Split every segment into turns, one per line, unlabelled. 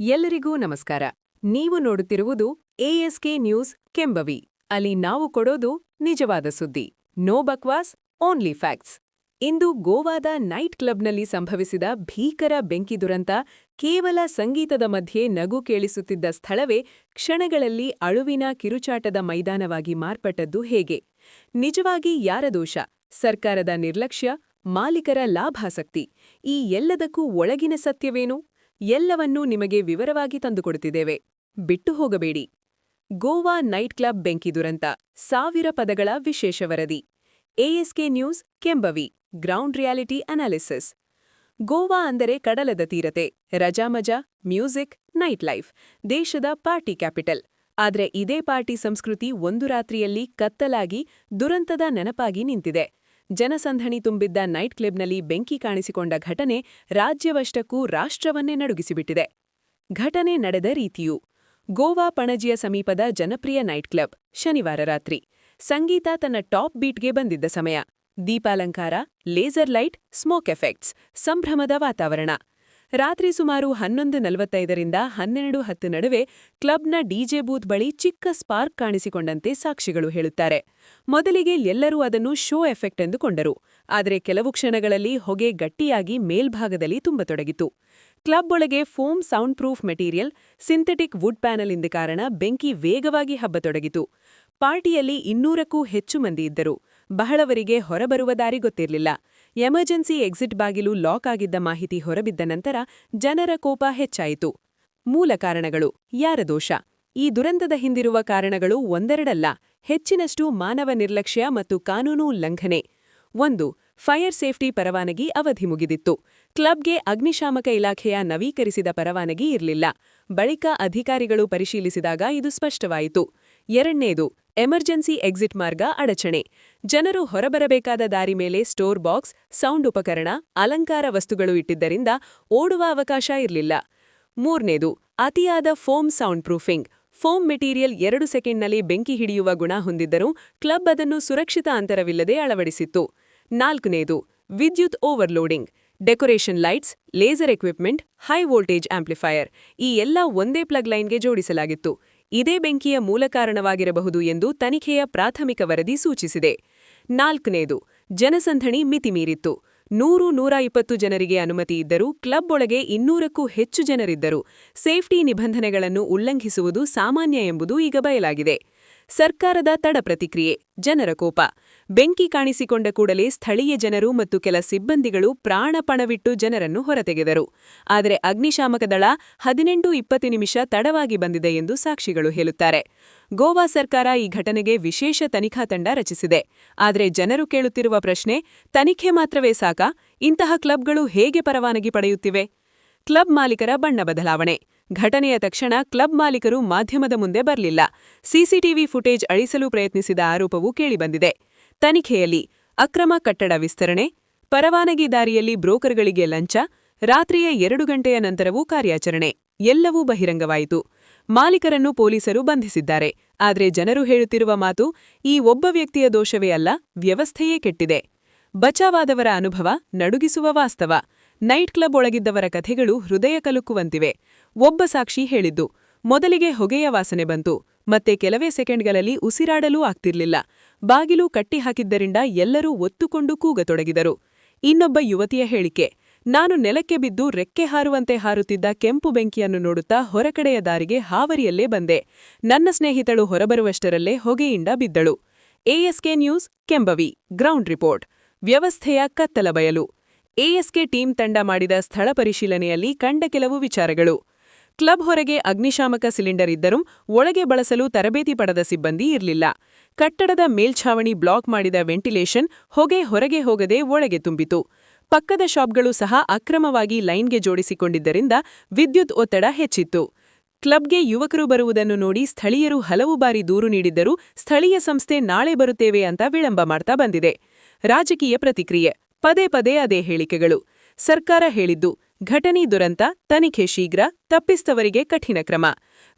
ಎಲ್ಲರಿಗೂ ನಮಸ್ಕಾರ. ನೀವು ನೋಡುತ್ತಿರುವುದು ಎಎಸ್ಕೆ ನ್ಯೂಸ್ ಕೆಂಬವಿ. ಅಲ್ಲಿ ನಾವು ಕೊಡೋದು ನಿಜವಾದ ಸುದ್ದಿ. ನೋ ಬಕ್ವಾಸ್, ಓನ್ಲಿ ಫ್ಯಾಕ್ಟ್ಸ್. ಇಂದು ಗೋವಾದ ನೈಟ್ ಕ್ಲಬ್ನಲ್ಲಿ ಸಂಭವಿಸಿದ ಭೀಕರ ಬೆಂಕಿ ದುರಂತ ಕೇವಲ ಸಂಗೀತದ ಮಧ್ಯೆ ನಗು ಕೇಳಿಸುತ್ತಿದ್ದ ಸ್ಥಳವೇ ಕ್ಷಣಗಳಲ್ಲಿ ಅಳುವಿನ ಕಿರುಚಾಟದ ಮೈದಾನವಾಗಿ ಮಾರ್ಪಟ್ಟದ್ದು ಹೇಗೆ? ನಿಜವಾಗಿ ಯಾರ ದೋಷ? ಸರ್ಕಾರದ ನಿರ್ಲಕ್ಷ್ಯ, ಮಾಲೀಕರ ಲಾಭಾಸಕ್ತಿ? ಈ ಎಲ್ಲದಕ್ಕೂ ಒಳಗಿನ ಸತ್ಯವೇನು? ಎಲ್ಲವನ್ನೂ ನಿಮಗೆ ವಿವರವಾಗಿ ತಂದುಕೊಡುತ್ತಿದ್ದೇವೆ. ಬಿಟ್ಟು ಹೋಗಬೇಡಿ. ಗೋವಾ ನೈಟ್ ಕ್ಲಬ್ ಬೆಂಕಿ ದುರಂತ 1000 ಪದಗಳ ವಿಶೇಷ ವರದಿ. ASK news Kembhavi. Ground reality analysis. Goa ಅಂದರೆ ಕಡಲದ ತೀರತೆ, ರಜಾಮಜಾ, ಮ್ಯೂಸಿಕ್, ನೈಟ್ ಲೈಫ್, ದೇಶದ ಪಾರ್ಟಿ ಕ್ಯಾಪಿಟಲ್. ಆದ್ರೆ ಇದೇ ಪಾರ್ಟಿ ಸಂಸ್ಕೃತಿ ಒಂದು ರಾತ್ರಿಯಲ್ಲಿ ಕತ್ತಲಾಗಿ ದುರಂತದ ನೆನಪಾಗಿ ನಿಂತಿದೆ. ಜನಸಂದಣಿ ತುಂಬಿದ್ದ ನೈಟ್ ಕ್ಲಬ್ನಲ್ಲಿ ಬೆಂಕಿ ಕಾಣಿಸಿಕೊಂಡ ಘಟನೆ ರಾಜ್ಯವಷ್ಟಕ್ಕೂ ರಾಷ್ಟ್ರವನ್ನೇ ನಡುಗಿಸಿಬಿಟ್ಟಿದೆ. ಘಟನೆ ನಡೆದ ರೀತಿಯು: ಗೋವಾ ಪಣಜಿಯ ಸಮೀಪದ ಜನಪ್ರಿಯ ನೈಟ್ ಕ್ಲಬ್. ಶನಿವಾರ ರಾತ್ರಿ ಸಂಗೀತ ತನ್ನ ಟಾಪ್ ಬೀಟ್ಗೆ ಬಂದಿದ್ದ ಸಮಯ. ದೀಪಾಲಂಕಾರ, ಲೇಸರ್ ಲೈಟ್, ಸ್ಮೋಕ್ ಎಫೆಕ್ಟ್ಸ್, ಸಂಭ್ರಮದ ವಾತಾವರಣ. ರಾತ್ರಿ ಸುಮಾರು 11:45ರಿಂದ 12:10 ನಡುವೆ ಕ್ಲಬ್ನ ಡಿಜೆ ಬೂತ್ ಬಳಿ ಚಿಕ್ಕ ಸ್ಪಾರ್ಕ್ ಕಾಣಿಸಿಕೊಂಡಂತೆ ಸಾಕ್ಷಿಗಳು ಹೇಳುತ್ತಾರೆ. ಮೊದಲಿಗೆ ಎಲ್ಲರೂ ಅದನ್ನು ಶೋ ಎಫೆಕ್ಟ್ ಎಂದುಕೊಂಡರು. ಆದರೆ ಕೆಲವು ಕ್ಷಣಗಳಲ್ಲಿ ಹೊಗೆ ಗಟ್ಟಿಯಾಗಿ ಮೇಲ್ಭಾಗದಲ್ಲಿ ತುಂಬತೊಡಗಿತು. ಕ್ಲಬ್ ಒಳಗೆ foam soundproof material, synthetic wood panel ಇಂದ ಕಾರಣ ಬೆಂಕಿ ವೇಗವಾಗಿ ಹಬ್ಬತೊಡಗಿತು. ಪಾರ್ಟಿಯಲ್ಲಿ 200ಕ್ಕೂ ಹೆಚ್ಚು ಮಂದಿ ಇದ್ದರು. ಬಹಳವರಿಗೆ ಹೊರಬರುವ ದಾರಿ ಗೊತ್ತಿರಲಿಲ್ಲ. ಎಮರ್ಜೆನ್ಸಿ ಎಕ್ಸಿಟ್ ಬಾಗಿಲು ಲಾಕ್ ಆಗಿದ್ದ ಮಾಹಿತಿ ಹೊರಬಿದ್ದ ನಂತರ ಜನರ ಕೋಪ ಹೆಚ್ಚಾಯಿತು. ಮೂಲ ಕಾರಣಗಳು: ಯಾರ ದೋಷ? ಈ ದುರಂತದ ಹಿಂದಿರುವ ಕಾರಣಗಳು ಒಂದೆರಡಲ್ಲ, ಹೆಚ್ಚಿನಷ್ಟು ಮಾನವ ನಿರ್ಲಕ್ಷ್ಯ ಮತ್ತು ಕಾನೂನು ಉಲ್ಲಂಘನೆ. 1. ಫೈರ್ ಸೇಫ್ಟಿ ಪರವಾನಗಿ ಅವಧಿ ಮುಗಿದಿತ್ತು. ಕ್ಲಬ್ಗೆ ಅಗ್ನಿಶಾಮಕ ಇಲಾಖೆಯ ನವೀಕರಿಸಿದ ಪರವಾನಗಿ ಇರಲಿಲ್ಲ. ಬಳಿಕ ಅಧಿಕಾರಿಗಳು ಪರಿಶೀಲಿಸಿದಾಗ ಇದು ಸ್ಪಷ್ಟವಾಯಿತು. 2ನೇದು, ಎಮರ್ಜೆನ್ಸಿ ಎಕ್ಸಿಟ್ ಮಾರ್ಗ ಅಡಚಣೆ. ಜನರು ಹೊರಬರಬೇಕಾದ ದಾರಿ ಮೇಲೆ ಸ್ಟೋರ್ ಬಾಕ್ಸ್, ಸೌಂಡ್ ಉಪಕರಣ, ಅಲಂಕಾರ ವಸ್ತುಗಳು ಇಟ್ಟಿದ್ದರಿಂದ ಓಡುವ ಅವಕಾಶ ಇರಲಿಲ್ಲ. 3ನೇದು, ಅತಿಯಾದ foam sound proofing. Foam material 2 ಸೆಕೆಂಡ್ನಲ್ಲಿ ಬೆಂಕಿ ಹಿಡಿಯುವ ಗುಣ ಹೊಂದಿದ್ದರೂ ಕ್ಲಬ್ ಅದನ್ನು ಸುರಕ್ಷಿತ ಅಂತರವಿಲ್ಲದೆ ಅಳವಡಿಸಿತ್ತು. 4ನೇದು, ವಿದ್ಯುತ್ overloading. Decoration lights, laser equipment, high voltage amplifier ಈ ಎಲ್ಲ ಒಂದೇ ಪ್ಲಗ್ ಲೈನ್ಗೆ ಜೋಡಿಸಲಾಗಿತ್ತು. ಇದೇ ಬೆಂಕಿಯ ಮೂಲ ಕಾರಣವಾಗಿರಬಹುದು ಎಂದು ತನಿಖೆಯ ಪ್ರಾಥಮಿಕ ವರದಿ ಸೂಚಿಸಿದೆ. 4ನೇದು, ಜನಸಂದಣಿ ಮಿತಿಮೀರಿತ್ತು. 100-120 ಜನರಿಗೆ ಅನುಮತಿ ಇದ್ದರೂ ಕ್ಲಬ್ ಒಳಗೆ 200ಕ್ಕೂ ಹೆಚ್ಚು ಜನರಿದ್ದರು. ಸೇಫ್ಟಿ ನಿಬಂಧನೆಗಳನ್ನು ಉಲ್ಲಂಘಿಸುವುದು ಸಾಮಾನ್ಯ ಎಂಬುದು ಈಗ ಬಯಲಾಗಿದೆ. ಸರ್ಕಾರದ ತಡ ಪ್ರತಿಕ್ರಿಯೆ, ಜನರ ಕೋಪ. ಬೆಂಕಿ ಕಾಣಿಸಿಕೊಂಡ ಕೂಡಲೇ ಸ್ಥಳೀಯ ಜನರು ಮತ್ತು ಕೆಲ ಸಿಬ್ಬಂದಿಗಳು ಪ್ರಾಣಪಣವಿಟ್ಟು ಜನರನ್ನು ಹೊರತೆಗೆದರು. ಆದರೆ ಅಗ್ನಿಶಾಮಕ ದಳ 18-20 ನಿಮಿಷ ತಡವಾಗಿ ಬಂದಿದೆ ಎಂದು ಸಾಕ್ಷಿಗಳು ಹೇಳುತ್ತಾರೆ. ಗೋವಾ ಸರ್ಕಾರ ಈ ಘಟನೆಗೆ ವಿಶೇಷ ತನಿಖಾ ತಂಡ ರಚಿಸಿದೆ. ಆದರೆ ಜನರು ಕೇಳುತ್ತಿರುವ ಪ್ರಶ್ನೆ: ತನಿಖೆ ಮಾತ್ರವೇ ಸಾಕಾ? ಇಂತಹ ಕ್ಲಬ್ಗಳು ಹೇಗೆ ಪರವಾನಗಿ ಪಡೆಯುತ್ತಿವೆ? ಕ್ಲಬ್ ಮಾಲೀಕರ ಬಣ್ಣ ಬದಲಾವಣೆ. ಘಟನೆಯ ತಕ್ಷಣ ಕ್ಲಬ್ ಮಾಲೀಕರು ಮಾಧ್ಯಮದ ಮುಂದೆ ಬರಲಿಲ್ಲ. ಸಿಸಿಟಿವಿ ಫುಟೇಜ್ ಅಳಿಸಲು ಪ್ರಯತ್ನಿಸಿದ ಆರೋಪವೂ ಕೇಳಿಬಂದಿದೆ. ತನಿಖೆಯಲ್ಲಿ ಅಕ್ರಮ ಕಟ್ಟಡ ವಿಸ್ತರಣೆ, ಪರವಾನಗಿದಾರಿಯಲ್ಲಿ ಬ್ರೋಕರ್ಗಳಿಗೆ ಲಂಚ, ರಾತ್ರಿಯ 2 ಗಂಟೆಯ ನಂತರವೂ ಕಾರ್ಯಾಚರಣೆ ಎಲ್ಲವೂ ಬಹಿರಂಗವಾಯಿತು. ಮಾಲೀಕರನ್ನು ಪೊಲೀಸರು ಬಂಧಿಸಿದ್ದಾರೆ. ಆದರೆ ಜನರು ಹೇಳುತ್ತಿರುವ ಮಾತು: ಈ ಒಬ್ಬ ವ್ಯಕ್ತಿಯ ದೋಷವೇ ಅಲ್ಲ, ವ್ಯವಸ್ಥೆಯೇ ಕೆಟ್ಟಿದೆ. ಬಚಾವಾದವರ ಅನುಭವ ನಡುಗಿಸುವ ವಾಸ್ತವ. ನೈಟ್ ಕ್ಲಬ್ ಒಳಗಿದ್ದವರ ಕಥೆಗಳು ಹೃದಯ ಕಲುಕುವಂತಿವೆ. ಒಬ್ಬ ಸಾಕ್ಷಿ ಹೇಳಿದ್ದು: ಮೊದಲಿಗೆ ಹೊಗೆಯ ವಾಸನೆ ಬಂತು. ಮತ್ತೆ ಕೆಲವೇ ಸೆಕೆಂಡ್ಗಳಲ್ಲಿ ಉಸಿರಾಡಲೂ ಆಗ್ತಿರ್ಲಿಲ್ಲ. ಬಾಗಿಲು ಕಟ್ಟಿಹಾಕಿದ್ದರಿಂದ ಎಲ್ಲರೂ ಒತ್ತುಕೊಂಡು ಕೂಗತೊಡಗಿದರು. ಇನ್ನೊಬ್ಬ ಯುವತಿಯ ಹೇಳಿಕೆ: ನಾನು ನೆಲಕ್ಕೆ ಬಿದ್ದು ರೆಕ್ಕೆ ಹಾರುವಂತೆ ಹಾರುತ್ತಿದ್ದ ಕೆಂಪು ಬೆಂಕಿಯನ್ನು ನೋಡುತ್ತಾ ಹೊರಕಡೆಯ ದಾರಿಗೆ ಹಾವರಿಯಲ್ಲೇ ಬಂದೆ. ನನ್ನ ಸ್ನೇಹಿತಳು ಹೊರಬರುವಷ್ಟರಲ್ಲೇ ಹೊಗೆಯಿಂದ ಬಿದ್ದಳು. ASK news Kembhavi. Ground report. ವ್ಯವಸ್ಥೆಯ ಕತ್ತಲ ಬಯಲು. ಎಎಸ್ಕೆ ಟೀಮ್ ತಂಡ ಮಾಡಿದ ಸ್ಥಳ ಪರಿಶೀಲನೆಯಲ್ಲಿ ಕಂಡ ಕೆಲವು ವಿಚಾರಗಳು: ಕ್ಲಬ್ ಹೊರಗೆ ಅಗ್ನಿಶಾಮಕ ಸಿಲಿಂಡರ್ ಇದ್ದರೂ ಒಳಗೆ ಬಳಸಲು ತರಬೇತಿ ಪಡೆದ ಸಿಬ್ಬಂದಿ ಇರಲಿಲ್ಲ. ಕಟ್ಟಡದ ಮೇಲ್ಛಾವಣಿ ಬ್ಲಾಕ್ ಮಾಡಿದ ವೆಂಟಿಲೇಷನ್ ಹೊಗೆ ಹೊರಗೆ ಹೋಗದೆ ಒಳಗೆ ತುಂಬಿತು. ಪಕ್ಕದ ಶಾಪ್ಗಳು ಸಹ ಅಕ್ರಮವಾಗಿ ಲೈನ್ಗೆ ಜೋಡಿಸಿಕೊಂಡಿದ್ದರಿಂದ ವಿದ್ಯುತ್ ಒತ್ತಡ ಹೆಚ್ಚಿತ್ತು. ಕ್ಲಬ್ಗೆ ಯುವಕರು ಬರುವುದನ್ನು ನೋಡಿ ಸ್ಥಳೀಯರು ಹಲವು ಬಾರಿ ದೂರು ನೀಡಿದ್ದರೂ ಸ್ಥಳೀಯ ಸಂಸ್ಥೆ ನಾಳೆ ಬರುತ್ತೇವೆ ಅಂತ ವಿಳಂಬ ಮಾಡ್ತಾ ಬಂದಿದೆ. ರಾಜಕೀಯ ಪ್ರತಿಕ್ರಿಯೆ. ಪದೇ ಪದೇ ಅದೇ ಹೇಳಿಕೆಗಳು. ಸರ್ಕಾರ ಹೇಳಿದ್ದು: ಘಟನೆ ದುರಂತ, ತನಿಖೆ ಶೀಘ್ರ, ತಪ್ಪಿಸ್ತವರಿಗೆ ಕಠಿಣ ಕ್ರಮ.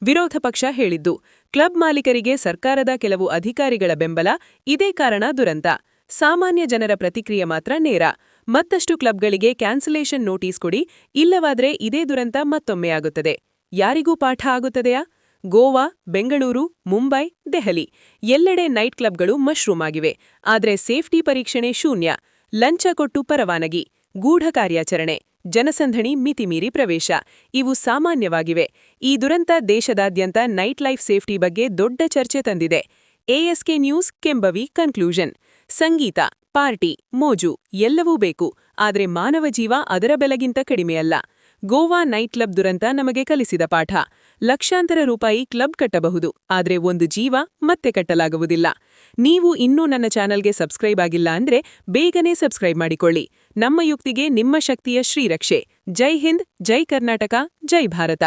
ವಿರೋಧ ಪಕ್ಷ ಹೇಳಿದ್ದು: ಕ್ಲಬ್ ಮಾಲೀಕರಿಗೆ ಸರ್ಕಾರದ ಕೆಲವು ಅಧಿಕಾರಿಗಳ ಬೆಂಬಲ, ಇದೇ ಕಾರಣ ದುರಂತ. ಸಾಮಾನ್ಯ ಜನರ ಪ್ರತಿಕ್ರಿಯೆ ಮಾತ್ರ ನೇರ: ಮತ್ತಷ್ಟು ಕ್ಲಬ್ಗಳಿಗೆ ಕ್ಯಾನ್ಸಲೇಷನ್ ನೋಟಿಸ್ ಕೊಡಿ, ಇಲ್ಲವಾದ್ರೆ ಇದೇ ದುರಂತ ಮತ್ತೊಮ್ಮೆ ಆಗುತ್ತದೆ. ಯಾರಿಗೂ ಪಾಠ ಆಗುತ್ತದೆಯಾ? ಗೋವಾ, ಬೆಂಗಳೂರು, ಮುಂಬೈ, ದೆಹಲಿ ಎಲ್ಲೆಡೆ ನೈಟ್ ಕ್ಲಬ್ಗಳು ಮಶ್ರೂಮ್ ಆಗಿವೆ. ಆದರೆ ಸೇಫ್ಟಿ ಪರೀಕ್ಷಣೆ ಶೂನ್ಯ. ಲಂಚ ಕೊಟ್ಟು ಪರವಾನಗಿ, ಗೂಢ ಕಾರ್ಯಾಚರಣೆ, ಜನಸಂದಣಿ ಮಿತಿಮೀರಿ ಪ್ರವೇಶ ಇವು ಸಾಮಾನ್ಯವಾಗಿವೆ. ಈ ದುರಂತ ದೇಶದಾದ್ಯಂತ ನೈಟ್ ಲೈಫ್ ಸೇಫ್ಟಿ ಬಗ್ಗೆ ದೊಡ್ಡ ಚರ್ಚೆ ತಂದಿದೆ. ಎಎಸ್ಕೆ ನ್ಯೂಸ್ ಕೆಂಬವಿ ಕನ್ಕ್ಲೂಷನ್: ಸಂಗೀತ, ಪಾರ್ಟಿ, ಮೋಜು ಎಲ್ಲವೂ ಬೇಕು, ಆದರೆ ಮಾನವ ಜೀವ ಅದರ ಬೆಲೆಗಿಂತ ಕಡಿಮೆಯಲ್ಲ. ಗೋವಾ ನೈಟ್ ಕ್ಲಬ್ ದುರಂತ ನಮಗೆ ಕಲಿಸಿದ ಪಾಠ: ಲಕ್ಷಾಂತರ ರೂಪಾಯಿ ಕ್ಲಬ್ ಕಟ್ಟಬಹುದು, ಆದರೆ ಒಂದು ಜೀವ ಮತ್ತೆ ಕಟ್ಟಲಾಗುವುದಿಲ್ಲ. ನೀವು ಇನ್ನೂ ನನ್ನ ಚಾನಲ್ಗೆ ಸಬ್ಸ್ಕ್ರೈಬ್ ಆಗಿಲ್ಲ ಅಂದ್ರೆ ಬೇಗನೆ ಸಬ್ಸ್ಕ್ರೈಬ್ ಮಾಡಿಕೊಳ್ಳಿ. ನಮ್ಮ ಯುಕ್ತಿಗೆ ನಿಮ್ಮ ಶಕ್ತಿಯ ಶ್ರೀರಕ್ಷೆ. ಜೈ ಹಿಂದ್, ಜೈ ಕರ್ನಾಟಕ, ಜೈ ಭಾರತ.